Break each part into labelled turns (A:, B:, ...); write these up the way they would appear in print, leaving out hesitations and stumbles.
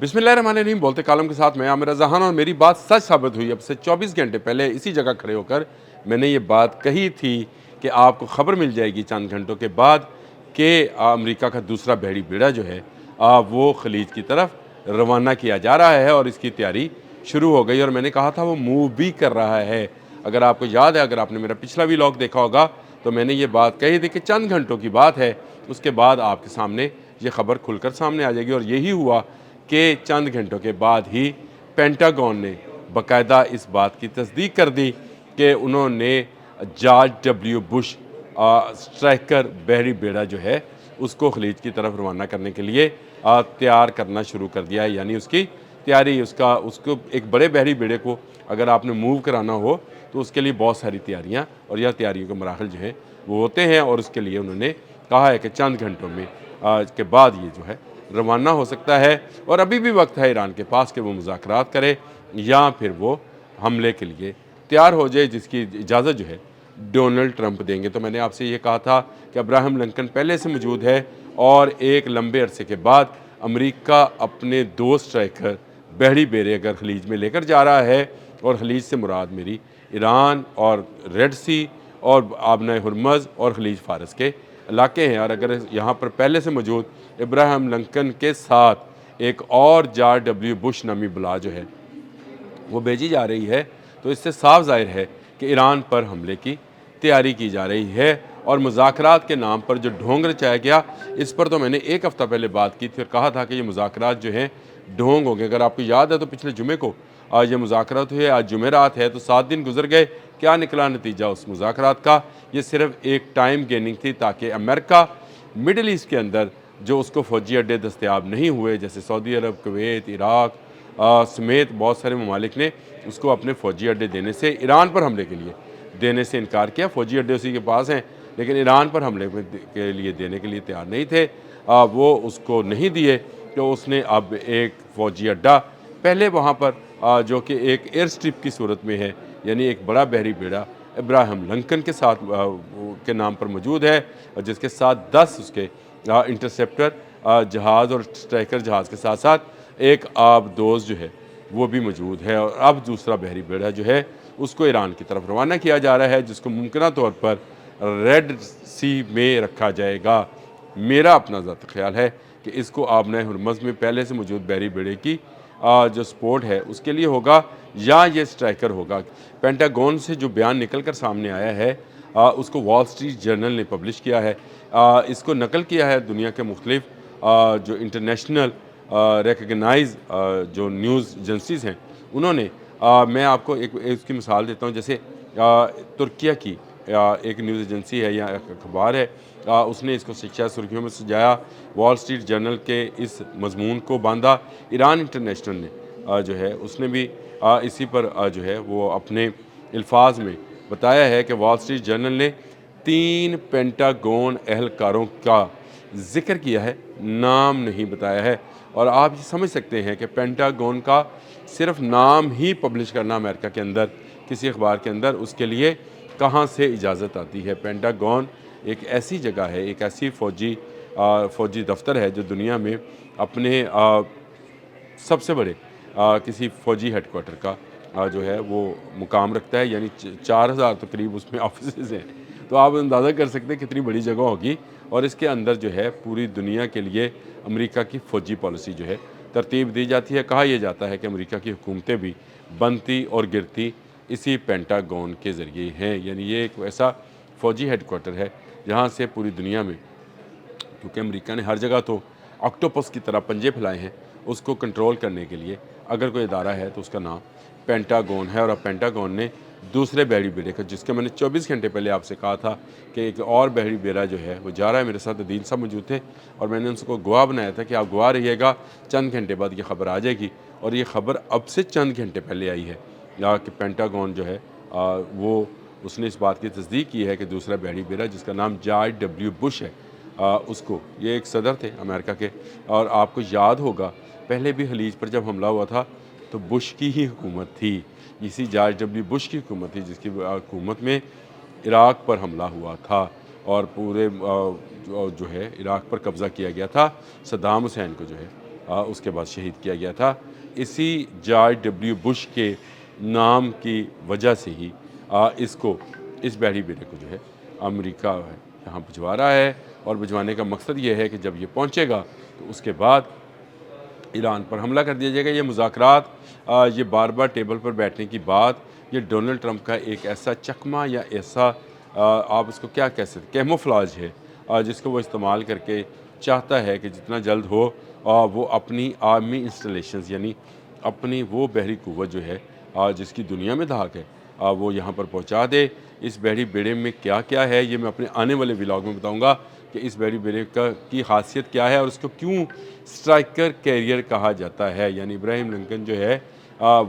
A: बिस्मिल्लाहिर्रहमानिर्रहीम। बोलते कालम के साथ मैं आमिर जहान, और मेरी बात सच साबित हुई। अब से 24 घंटे पहले इसी जगह खड़े होकर मैंने ये बात कही थी कि आपको ख़बर मिल जाएगी चंद घंटों के बाद कि अमेरिका का दूसरा बहरी बेड़ा जो है वो खलीज की तरफ रवाना किया जा रहा है और इसकी तैयारी शुरू हो गई। और मैंने कहा था वो मूव भी कर रहा है। अगर आपको याद है, अगर आपने मेरा पिछला व्लॉग देखा होगा, तो मैंने ये बात कही थी कि चंद घंटों की बात है, उसके बाद आपके सामने ये ख़बर खुलकर सामने आ जाएगी। और यही हुआ कि चंद घंटों के बाद ही पेंटागन ने बाकायदा इस बात की तस्दीक कर दी कि उन्होंने जॉर्ज डब्ल्यू बुश स्ट्राइकर बहरी बेड़ा जो है उसको खलीज की तरफ रवाना करने के लिए तैयार करना शुरू कर दिया है। यानी उसकी तैयारी, उसको एक बड़े बहरी बेड़े को अगर आपने मूव कराना हो तो उसके लिए बहुत सारी तैयारियां और यह तैयारियों के मराहल जो है वो होते हैं। और उसके लिए उन्होंने कहा है कि चंद घंटों में के बाद ये जो है रवाना हो सकता है। और अभी भी वक्त है ईरान के पास कि वो मुज़ाकरात करे या फिर वो हमले के लिए तैयार हो जाए, जिसकी इजाज़त जो है डोनाल्ड ट्रंप देंगे। तो मैंने आपसे ये कहा था कि अब्राहम लिंकन पहले से मौजूद है और एक लंबे अरसे के बाद अमेरिका अपने दो स्ट्राइकर बहरी बेड़े अगर खलीज में लेकर जा रहा है, और खलीज से मुराद मेरी ईरान और रेड सी और आबना हुरमज़ और खलीज फारस के इलाके हैं। और अगर यहाँ पर पहले से मौजूद इब्राहिम लिंकन के साथ एक और जॉर्ज डब्ल्यू बुश नामी बला जो है वो भेजी जा रही है, तो इससे साफ जाहिर है कि ईरान पर हमले की तैयारी की जा रही है। और मुज़ाकरात के नाम पर जो ढोंग रचाया गया, इस पर तो मैंने एक हफ़्ता पहले बात की थी और कहा था कि ये मुज़ाकरात जो हैं ढोंग हो गए। अगर आपको याद है तो पिछले जुमे को आज ये मुज़ाकरात हुए, आज जुमेरात है, तो 7 दिन गुजर गए। क्या निकला नतीजा उस मुज़ाकरात का? ये सिर्फ एक टाइम गेनिंग थी ताकि अमेरिका मिडल ईस्ट के अंदर जो उसको फ़ौजी अड्डे दस्तयाब नहीं हुए, जैसे सऊदी अरब, कुवैत, इराक समेत बहुत सारे ममालिक ने उसको अपने फ़ौजी अड्डे देने से, ईरान पर हमले के लिए देने से इनकार किया। फ़ौजी अड्डे उसी के पास हैं, लेकिन ईरान पर हमले के लिए देने के लिए तैयार नहीं थे। वो उसको नहीं दिए, तो उसने अब एक फ़ौजी अड्डा पहले वहाँ पर जो कि एक एयर स्ट्रिप की सूरत में है, यानी एक बड़ा बहरी बेड़ा इब्राहिम लिंकन के साथ के नाम पर मौजूद है, जिसके साथ 10 उसके इंटरसेप्टर जहाज़ और स्ट्राइकर जहाज़ के साथ साथ एक आबदोज़ जो है वो भी मौजूद है। और अब दूसरा बहरी बेड़ा जो है उसको ईरान की तरफ रवाना किया जा रहा है, जिसको मुमकिन तौर पर रेड सी में रखा जाएगा। मेरा अपना ज़ाती ख्याल है कि इसको आबना हुरमज़ में पहले से मौजूद बहरी बेड़े की जो सपोर्ट है उसके लिए होगा, या ये स्ट्राइकर होगा। पेंटागन से जो बयान निकल कर सामने आया है उसको वॉल स्ट्रीट जर्नल ने पब्लिश किया है। इसको नकल किया है दुनिया के मुख्तलिफ जो इंटरनेशनल रिकगनाइज जो न्यूज़ एजेंसीज़ हैं उन्होंने। मैं आपको एक इसकी मिसाल देता हूँ। जैसे तुर्किया की एक न्यूज़ एजेंसी है या अखबार है, उसने इसको शिक्षा सुर्खियों में सजाया, वॉल स्ट्रीट जर्नल के इस मजमून को बांधा। ईरान इंटरनेशनल ने जो है उसने भी इसी पर जो है वो अपने अल्फाज में बताया है कि वॉल स्ट्रीट जर्नल ने 3 पेंटागन एहलकारों का जिक्र किया है, नाम नहीं बताया है। और आप ये समझ सकते हैं कि पेंटागन का सिर्फ नाम ही पब्लिश करना अमेरिका के अंदर किसी अखबार के अंदर, उसके लिए कहाँ से इजाज़त आती है? पेंटागन एक ऐसी जगह है, एक ऐसी फ़ौजी दफ्तर है जो दुनिया में अपने सबसे बड़े किसी फ़ौजी हेडक्वार्टर का जो है वो मुकाम रखता है। यानी 4000 तो करीब उसमें ऑफिसेज़ हैं। तो आप अंदाज़ा कर सकते हैं कितनी बड़ी जगह होगी। और इसके अंदर जो है पूरी दुनिया के लिए अमेरिका की फ़ौजी पॉलिसी जो है तरतीब दी जाती है। कहा यह जाता है कि अमेरिका की हुकूमतें भी बनती और गिरती इसी पेंटागन के ज़रिए हैं। यानी ये एक ऐसा फ़ौजी हेडक्वार्टर है जहाँ से पूरी दुनिया में, क्योंकि अमेरिका ने हर जगह तो ऑक्टोपस की तरह पंजे फैलाए हैं, उसको कंट्रोल करने के लिए अगर कोई इदारा है तो उसका नाम पेंटागन है। और अब पेंटागन ने दूसरे बहरी बेड़े का, जिसके मैंने 24 घंटे पहले आपसे कहा था कि एक और बहरी बेड़ा जो है वो जा रहा है, मेरे साथ अदील साहब मौजूद थे और मैंने उनको गवाह बनाया था कि आप गवाह रहिएगा, चंद घंटे बाद ये ख़बर आ जाएगी। और ये ख़बर अब से चंद घंटे पहले आई है कि पेंटागन जो है वो उसने इस बात की तस्दीक की है कि दूसरा बहरी बेड़ा जिसका नाम जॉर्ज डब्ल्यू बुश है, उसको, ये एक सदर थे अमेरिका के, और आपको याद होगा पहले भी खलीज पर जब हमला हुआ था तो बुश की ही हुकूमत थी, इसी जॉर्ज डब्ल्यू बुश की हुकूमत थी जिसकी हुकूमत में इराक़ पर हमला हुआ था और पूरे जो है इराक़ पर कब्ज़ा किया गया था। सद्दाम हुसैन को जो है اس کے بعد شہید کیا گیا تھا۔ اسی جارج ڈبلیو بش کے نام کی وجہ سے ہی اس بحری بیڑے کو جو ہے امریکہ یہاں بھجوا رہا ہے، اور بھجوانے کا مقصد یہ ہے کہ جب یہ پہنچے گا تو اس کے بعد ایران پر حملہ کر دیا جائے گا۔ یہ مذاکرات، یہ بار بار ٹیبل پر بیٹھنے کی بات، یہ ڈونلڈ ٹرمپ کا ایک ایسا چکمہ یا ایسا آپ اس کو کیا کہہ سکتے کیموفلاج ہے، جس کو وہ استعمال کر کے چاہتا ہے کہ جتنا جلد ہو وہ اپنی آرمی انسٹالیشنز، یعنی اپنی وہ بحری قوت جو ہے جس کی دنیا میں دھاک ہے، وہ یہاں پر پہنچا دے۔ اس بحری بیڑے میں کیا کیا ہے یہ میں اپنے آنے والے ولاگ میں بتاؤں گا کہ اس بحری بیڑے کی خاصیت کیا ہے اور اس کو کیوں سٹرائکر کیریئر کہا جاتا ہے۔ یعنی ابراہیم لنکن جو ہے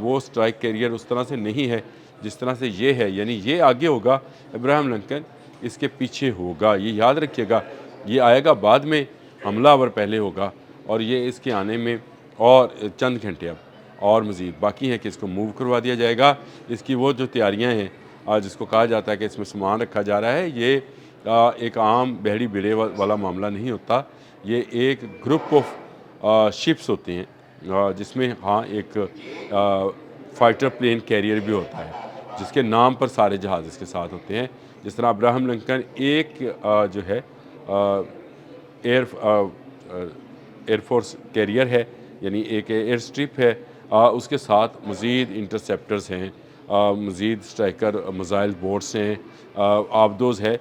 A: وہ سٹرائک کیریئر اس طرح سے نہیں ہے جس طرح سے یہ ہے، یعنی یہ آگے ہوگا، ابراہیم لنکن اس کے پیچھے ہوگا۔ یہ یاد رکھیے گا، یہ آئے گا بعد میں، حملہ آور پہلے ہوگا، اور یہ اس کے آنے میں اور چند گھنٹے اب اور مزید باقی ہیں کہ اس کو موو کروا دیا جائے گا۔ اس کی وہ جو تیاریاں ہیں جس کو کہا جاتا ہے کہ اس میں سامان رکھا جا رہا ہے، یہ ایک عام بحری بیڑے والا معاملہ نہیں ہوتا، یہ ایک گروپ آف شپس ہوتے ہیں جس میں ایک فائٹر پلین کیریئر بھی ہوتا ہے جس کے نام پر سارے جہاز اس کے ساتھ ہوتے ہیں۔ جس طرح ابراہیم لنکن ایک جو ہے ایئر فورس کیریئر ہے، یعنی ایک ایئر سٹرپ ہے، اس کے ساتھ مزید انٹرسیپٹرز ہیں، مزید سٹرائکر میزائل بورڈز ہیں، آبدوز ہے۔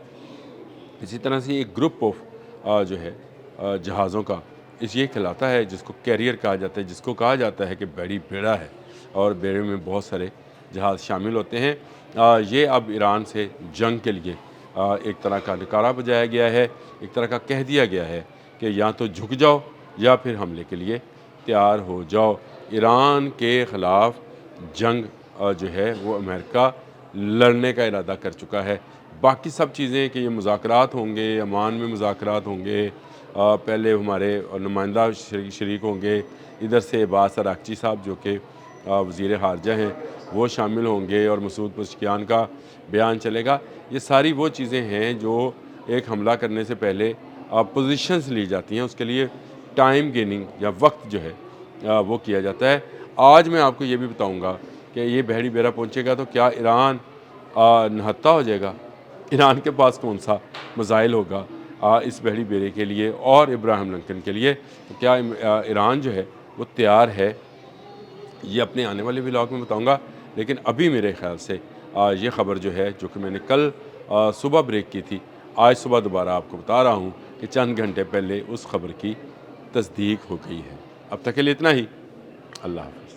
A: اسی طرح سے ایک گروپ آف جو ہے جہازوں کا یہ کہلاتا ہے جس کو کیریئر کہا جاتا ہے، جس کو کہا جاتا ہے کہ بحری بیڑا ہے، اور بیڑے میں بہت سارے جہاز شامل ہوتے ہیں۔ یہ اب ایران سے جنگ کے لیے ایک طرح کا نکارہ بجایا گیا ہے، ایک طرح کا کہہ دیا گیا ہے کہ یا تو جھک جاؤ یا پھر حملے کے لیے تیار ہو جاؤ۔ ایران کے خلاف جنگ جو ہے وہ امریکہ لڑنے کا ارادہ کر چکا ہے۔ باقی سب چیزیں کہ یہ مذاکرات ہوں گے، عمان میں مذاکرات ہوں گے، پہلے ہمارے نمائندہ شریک ہوں گے، ادھر سے عباس عراقچی صاحب جو کہ وزیر خارجہ ہیں وہ شامل ہوں گے، اور مسعود پزشکیان کا بیان چلے گا۔ یہ ساری وہ چیزیں ہیں جو ایک حملہ کرنے سے پہلے پوزیشنز لی جاتی ہیں، اس کے لیے ٹائم گیننگ یا وقت جو ہے وہ کیا جاتا ہے۔ آج میں آپ کو یہ بھی بتاؤں گا کہ یہ بحری بیڑا پہنچے گا تو کیا ایران نہتا ہو جائے گا؟ ایران کے پاس کون سا میزائل ہوگا اس بحری بیڑے کے لیے اور ابراہیم لنکن کے لیے؟ تو کیا ایران جو ہے وہ تیار ہے؟ یہ اپنے آنے والے ولاگ میں بتاؤں گا، لیکن ابھی میرے خیال سے یہ خبر جو ہے جو کہ میں نے کل صبح بریک کی تھی، آج صبح دوبارہ آپ کو بتا رہا ہوں کہ چند گھنٹے پہلے اس خبر کی تصدیق ہو گئی ہے۔ اب تک کے لیے اتنا ہی۔ اللہ حافظ۔